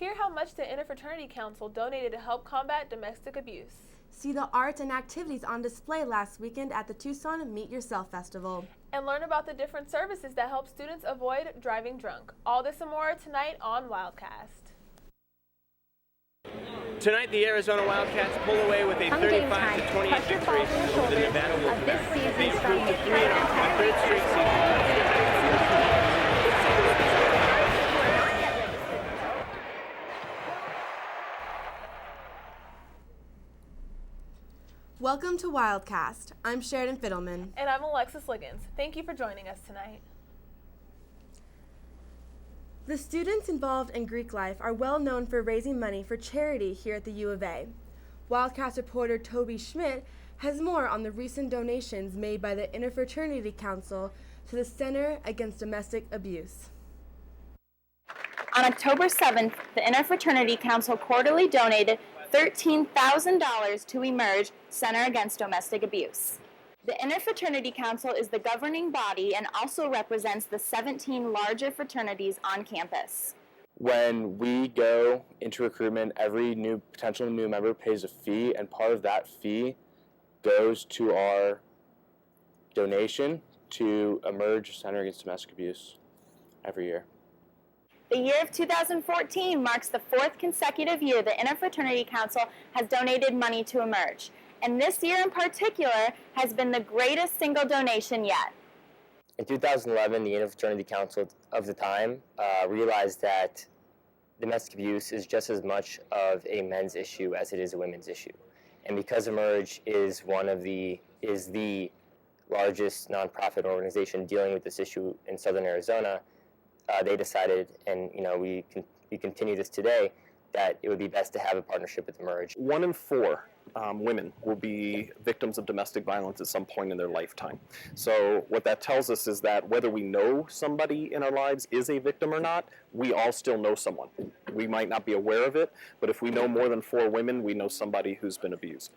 Hear how much the Interfraternity Council donated to help combat domestic abuse. See the art and activities on display last weekend at the Tucson Meet Yourself Festival. And learn about the different services that help students avoid driving drunk. All this and more tonight on Wildcast. Tonight, the Arizona Wildcats pull away with a 35-28 victory over the Nevada Wolfpack. They improved to 3-0, a third straight season. Welcome to Wildcast. I'm Sheridan Fiddleman. And I'm Alexis Liggins. Thank you for joining us tonight. The students involved in Greek life are well known for raising money for charity here at the U of A. Wildcast reporter Toby Schmidt has more on the recent donations made by the Interfraternity Council to the Center Against Domestic Abuse. On October 7th, the Interfraternity Council quarterly donated $13,000 to Emerge Center Against Domestic Abuse. The Interfraternity Council is the governing body and also represents the 17 larger fraternities on campus. When we go into recruitment, every potential new member pays a fee, and part of that fee goes to our donation to Emerge Center Against Domestic Abuse every year. The year of 2014 marks the fourth consecutive year the Interfraternity Council has donated money to Emerge. And this year in particular has been the greatest single donation yet. In 2011, the Interfraternity Council of the time realized that domestic abuse is just as much of a men's issue as it is a women's issue. And because Emerge is the largest nonprofit organization dealing with this issue in Southern Arizona, they decided, and we continue this today, that it would be best to have a partnership with Emerge. 1 in 4 women will be victims of domestic violence at some point in their lifetime. So what that tells us is that whether we know somebody in our lives is a victim or not, we all still know someone. We might not be aware of it, but if we know more than 4 women, we know somebody who's been abused.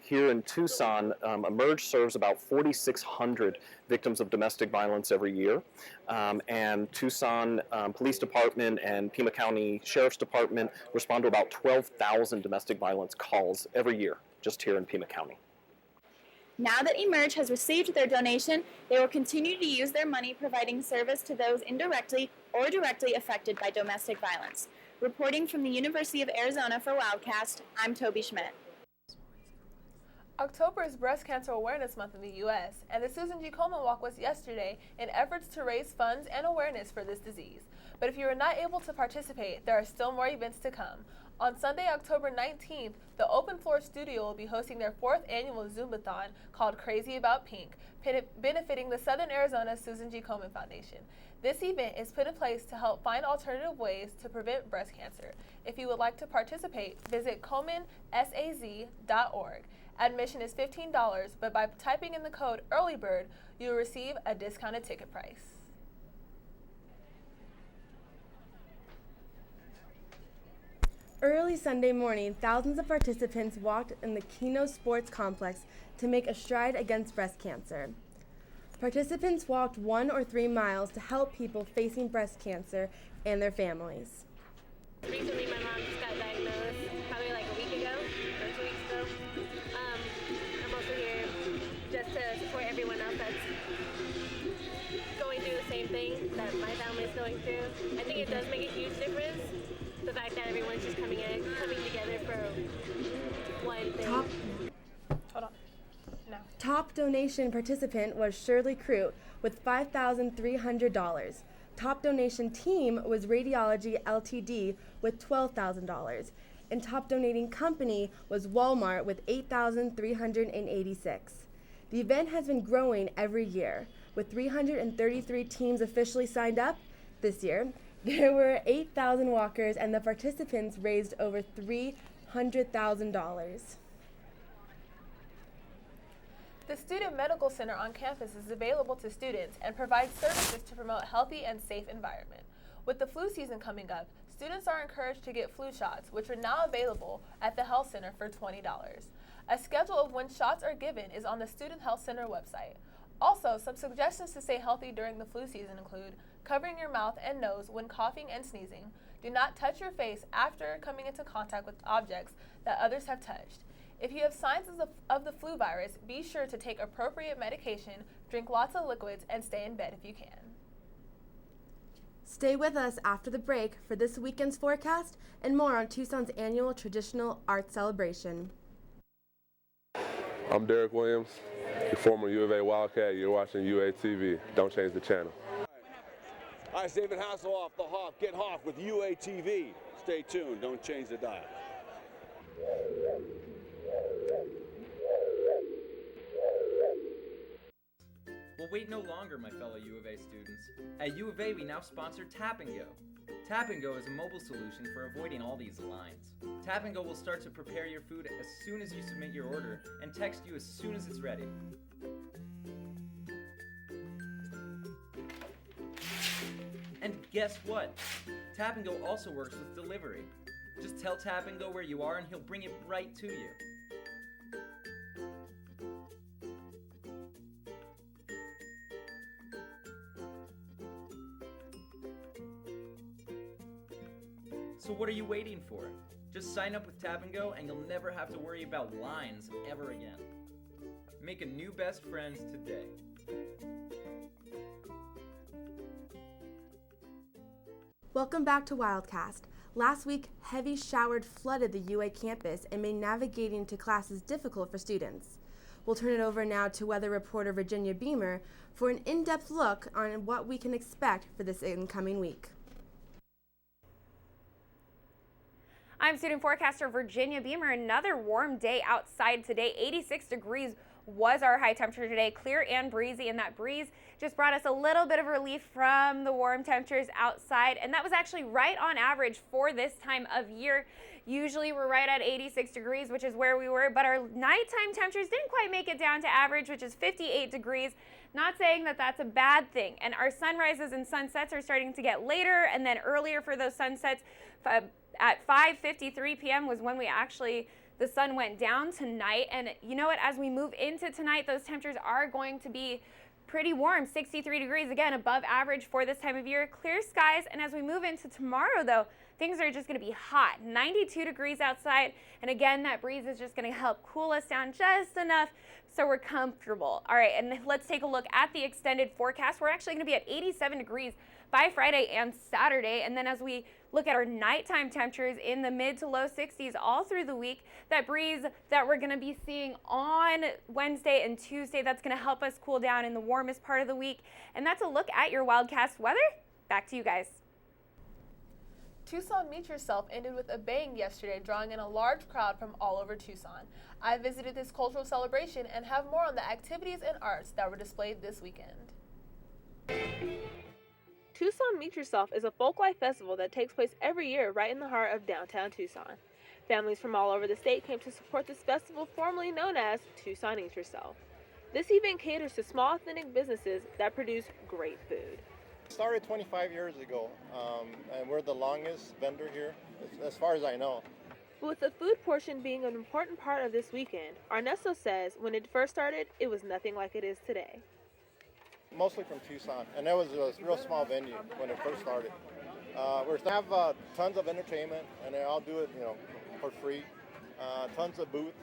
Here in Tucson, Emerge serves about 4,600 victims of domestic violence every year, and Tucson Police Department and Pima County Sheriff's Department respond to about 12,000 domestic violence calls every year, just here in Pima County. Now that Emerge has received their donation, they will continue to use their money providing service to those indirectly or directly affected by domestic violence. Reporting from the University of Arizona for Wildcast, I'm Toby Schmidt. October is Breast Cancer Awareness Month in the U.S., and the Susan G. Komen Walk was yesterday in efforts to raise funds and awareness for this disease. But if you are not able to participate, there are still more events to come. On Sunday, October 19th, the Open Floor Studio will be hosting their 4th annual Zumbathon called Crazy About Pink, benefiting the Southern Arizona Susan G. Komen Foundation. This event is put in place to help find alternative ways to prevent breast cancer. If you would like to participate, visit komensaz.org. Admission is $15, but by typing in the code EARLYBIRD, you will receive a discounted ticket price. Early Sunday morning, thousands of participants walked in the Keno Sports Complex to make a stride against breast cancer. Participants walked 1 or 3 miles to help people facing breast cancer and their families. Recently, my mom just got diagnosed, probably like a week ago, or 2 weeks ago. I'm also here just to support everyone else that's going through the same thing that my family is going through. I think it does make a huge difference, the fact that everyone's just coming together for one thing. Top donation participant was Shirley Crute with $5,300. Top donation team was Radiology Ltd. with $12,000. And top donating company was Walmart with $8,386. The event has been growing every year, with 333 teams officially signed up this year. There were 8,000 walkers, and the participants raised over $300,000. The Student Medical Center on campus is available to students and provides services to promote a healthy and safe environment. With the flu season coming up, students are encouraged to get flu shots, which are now available at the Health Center for $20. A schedule of when shots are given is on the Student Health Center website. Also, some suggestions to stay healthy during the flu season include covering your mouth and nose when coughing and sneezing, Do not touch your face after coming into contact with objects that others have touched. If you have signs of the flu virus, be sure to take appropriate medication, drink lots of liquids, and stay in bed if you can. Stay with us after the break for this weekend's forecast and more on Tucson's annual traditional art celebration. I'm Derek Williams, your former U of A Wildcat. You're watching UATV. Don't change the channel. Hi, it's David Hasselhoff, the Hoff. Get Hoff with UATV. Stay tuned. Don't change the dial. Well, wait no longer, my fellow U of A students. At U of A, we now sponsor Tap & Go. Tap & Go is a mobile solution for avoiding all these lines. Tap & Go will start to prepare your food as soon as you submit your order and text you as soon as it's ready. And guess what? Tap & Go also works with delivery. Just tell Tap & Go where you are and he'll bring it right to you. So what are you waiting for? Just sign up with Tap & Go and you'll never have to worry about lines ever again. Make a new best friends today. Welcome back to Wildcast. Last week, heavy showers flooded the UA campus and made navigating to classes difficult for students. We'll turn it over now to weather reporter Virginia Beamer for an in-depth look on what we can expect for this incoming week. I'm student forecaster Virginia Beamer. Another warm day outside today. 86 degrees was our high temperature today, clear and breezy, and that breeze just brought us a little bit of relief from the warm temperatures outside, and that was actually right on average for this time of year. Usually we're right at 86 degrees, which is where we were, but our nighttime temperatures didn't quite make it down to average, which is 58 degrees. Not saying that that's a bad thing, and our sunrises and sunsets are starting to get later and then earlier for those sunsets. At 5:53 p.m. was when the sun went down tonight, and you know what, as we move into tonight, those temperatures are going to be pretty warm, 63 degrees, again, above average for this time of year, clear skies, and as we move into tomorrow, though, things are just going to be hot, 92 degrees outside, and again, that breeze is just going to help cool us down just enough so we're comfortable. All right, and let's take a look at the extended forecast. We're actually going to be at 87 degrees by Friday and Saturday, and then as we look at our nighttime temperatures in the mid to low 60s all through the week, that breeze that we're going to be seeing on Wednesday and Tuesday, that's going to help us cool down in the warmest part of the week. And that's a look at your Wildcast weather. Back to you guys. Tucson Meet Yourself ended with a bang yesterday, drawing in a large crowd from all over Tucson. I visited this cultural celebration and have more on the activities and arts that were displayed this weekend. Tucson Meet Yourself is a folklife festival that takes place every year right in the heart of downtown Tucson. Families from all over the state came to support this festival formerly known as Tucson Meet Yourself. This event caters to small authentic businesses that produce great food. It started 25 years ago, and we're the longest vendor here, as far as I know. With the food portion being an important part of this weekend, Ernesto says when it first started, it was nothing like it is today. Mostly from Tucson, and that was a real small venue when it first started. We have tons of entertainment, and they all do it, for free. Tons of booths.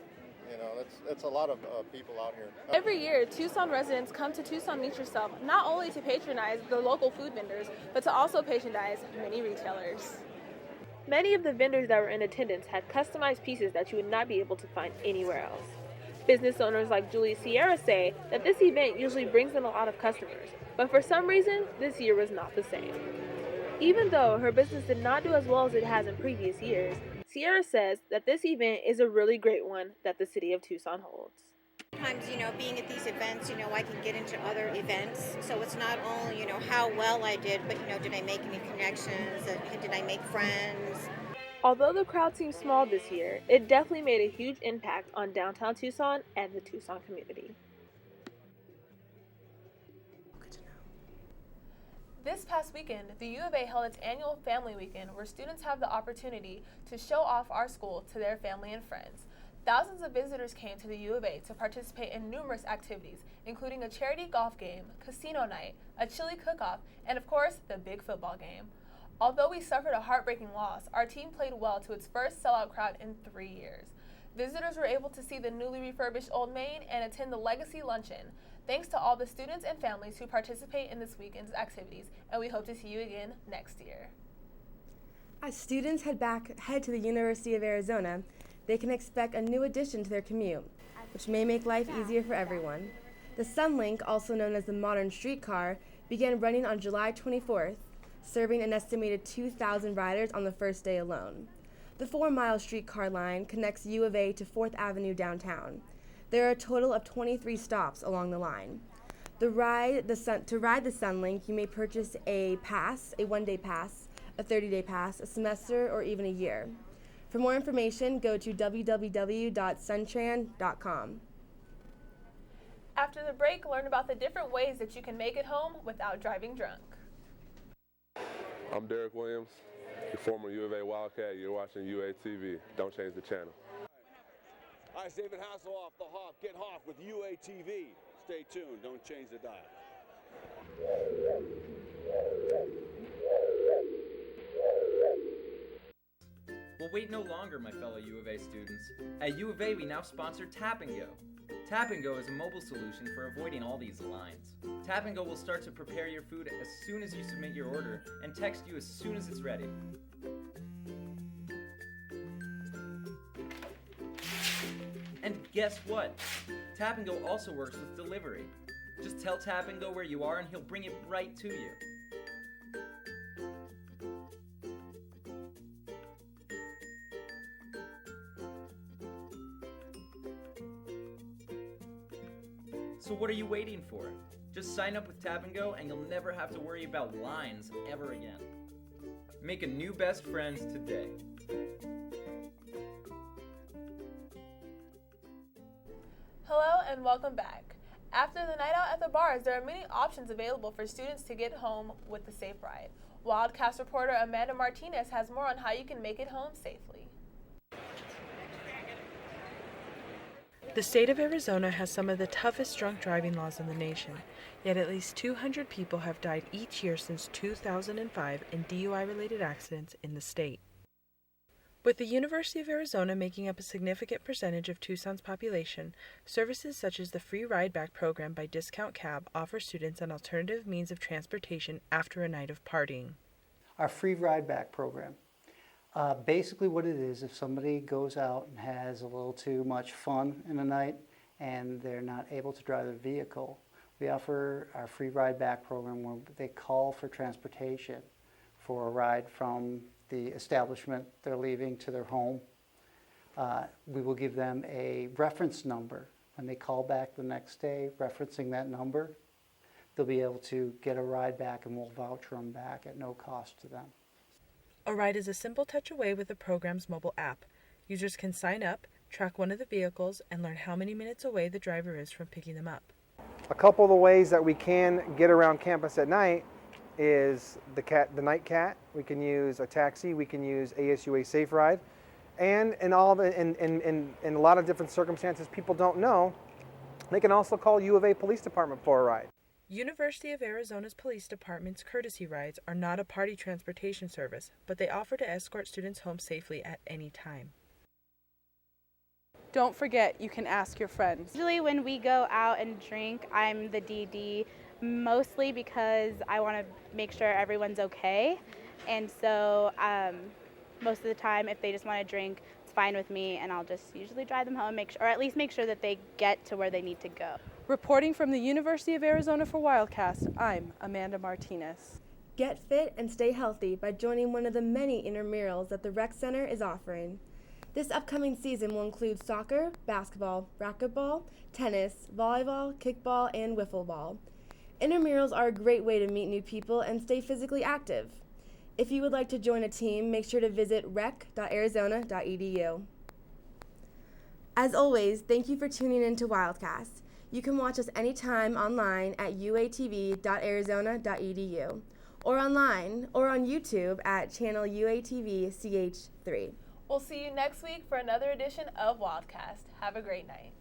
That's a lot of people out here. Every year, Tucson residents come to Tucson Meet Yourself not only to patronize the local food vendors, but to also patronize many retailers. Many of the vendors that were in attendance had customized pieces that you would not be able to find anywhere else. Business owners like Julie Sierra say that this event usually brings in a lot of customers, but for some reason, this year was not the same. Even though her business did not do as well as it has in previous years, Sierra says that this event is a really great one that the city of Tucson holds. Sometimes, being at these events, I can get into other events, so it's not only, how well I did, but, did I make any connections, did I make friends? Although the crowd seemed small this year, it definitely made a huge impact on downtown Tucson and the Tucson community. This past weekend, the U of A held its annual Family Weekend where students have the opportunity to show off our school to their family and friends. Thousands of visitors came to the U of A to participate in numerous activities, including a charity golf game, casino night, a chili cook-off, and of course, the big football game. Although we suffered a heartbreaking loss, our team played well to its first sellout crowd in 3 years. Visitors were able to see the newly refurbished Old Main and attend the Legacy Luncheon. Thanks to all the students and families who participate in this weekend's activities, and we hope to see you again next year. As students head to the University of Arizona, they can expect a new addition to their commute, which may make life easier for everyone. The Sunlink, also known as the modern streetcar, began running on July 24th, serving an estimated 2,000 riders on the first day alone. The 4-mile streetcar line connects U of A to 4th Avenue downtown. There are a total of 23 stops along the line. To ride the Sunlink, you may purchase a pass, a 1-day pass, a 30-day pass, a semester, or even a year. For more information, go to www.suntran.com. After the break, learn about the different ways that you can make it home without driving drunk. I'm Derek Williams, your former U of A Wildcat. You're watching UATV. Don't change the channel. All right, David Hasselhoff, the Hawk. Get Hoff with UATV. Stay tuned. Don't change the dial. Well, wait no longer, my fellow U of A students. At U of A, we now sponsor Tap & Go. Tap & Go is a mobile solution for avoiding all these lines. Tap & Go will start to prepare your food as soon as you submit your order and text you as soon as it's ready. And guess what? Tap & Go also works with delivery. Just tell Tap & Go where you are and he'll bring it right to you. So what are you waiting for? Just sign up with Tap & Go and you'll never have to worry about lines ever again. Make a new best friends today. Hello and welcome back. After the night out at the bars, there are many options available for students to get home with the safe ride. Wildcast reporter Amanda Martinez has more on how you can make it home safely. The state of Arizona has some of the toughest drunk driving laws in the nation, yet at least 200 people have died each year since 2005 in DUI-related accidents in the state. With the University of Arizona making up a significant percentage of Tucson's population, services such as the Free Ride Back program by Discount Cab offer students an alternative means of transportation after a night of partying. Our Free Ride Back program. Basically what it is, if somebody goes out and has a little too much fun in the night and they're not able to drive their vehicle, we offer our Free Ride Back program where they call for transportation for a ride from the establishment they're leaving to their home. We will give them a reference number. When they call back the next day referencing that number, they'll be able to get a ride back and we'll voucher them back at no cost to them. A ride is a simple touch away with the program's mobile app. Users can sign up, track one of the vehicles, and learn how many minutes away the driver is from picking them up. A couple of the ways that we can get around campus at night is the night cat. We can use a taxi, we can use ASUA Safe Ride, and in a lot of different circumstances people don't know, they can also call U of A Police Department for a ride. University of Arizona's police department's courtesy rides are not a party transportation service, but they offer to escort students home safely at any time. Don't forget, you can ask your friends. Usually when we go out and drink, I'm the DD, mostly because I want to make sure everyone's okay. And so most of the time, if they just want to drink, it's fine with me, and I'll just usually drive them home, or at least make sure that they get to where they need to go. Reporting from the University of Arizona for Wildcast, I'm Amanda Martinez. Get fit and stay healthy by joining one of the many intramurals that the Rec Center is offering. This upcoming season will include soccer, basketball, racquetball, tennis, volleyball, kickball, and wiffle ball. Intramurals are a great way to meet new people and stay physically active. If you would like to join a team, make sure to visit rec.arizona.edu. As always, thank you for tuning in to Wildcast. You can watch us anytime online at uatv.arizona.edu or online or on YouTube at channel UATV CH3. We'll see you next week for another edition of Wildcast. Have a great night.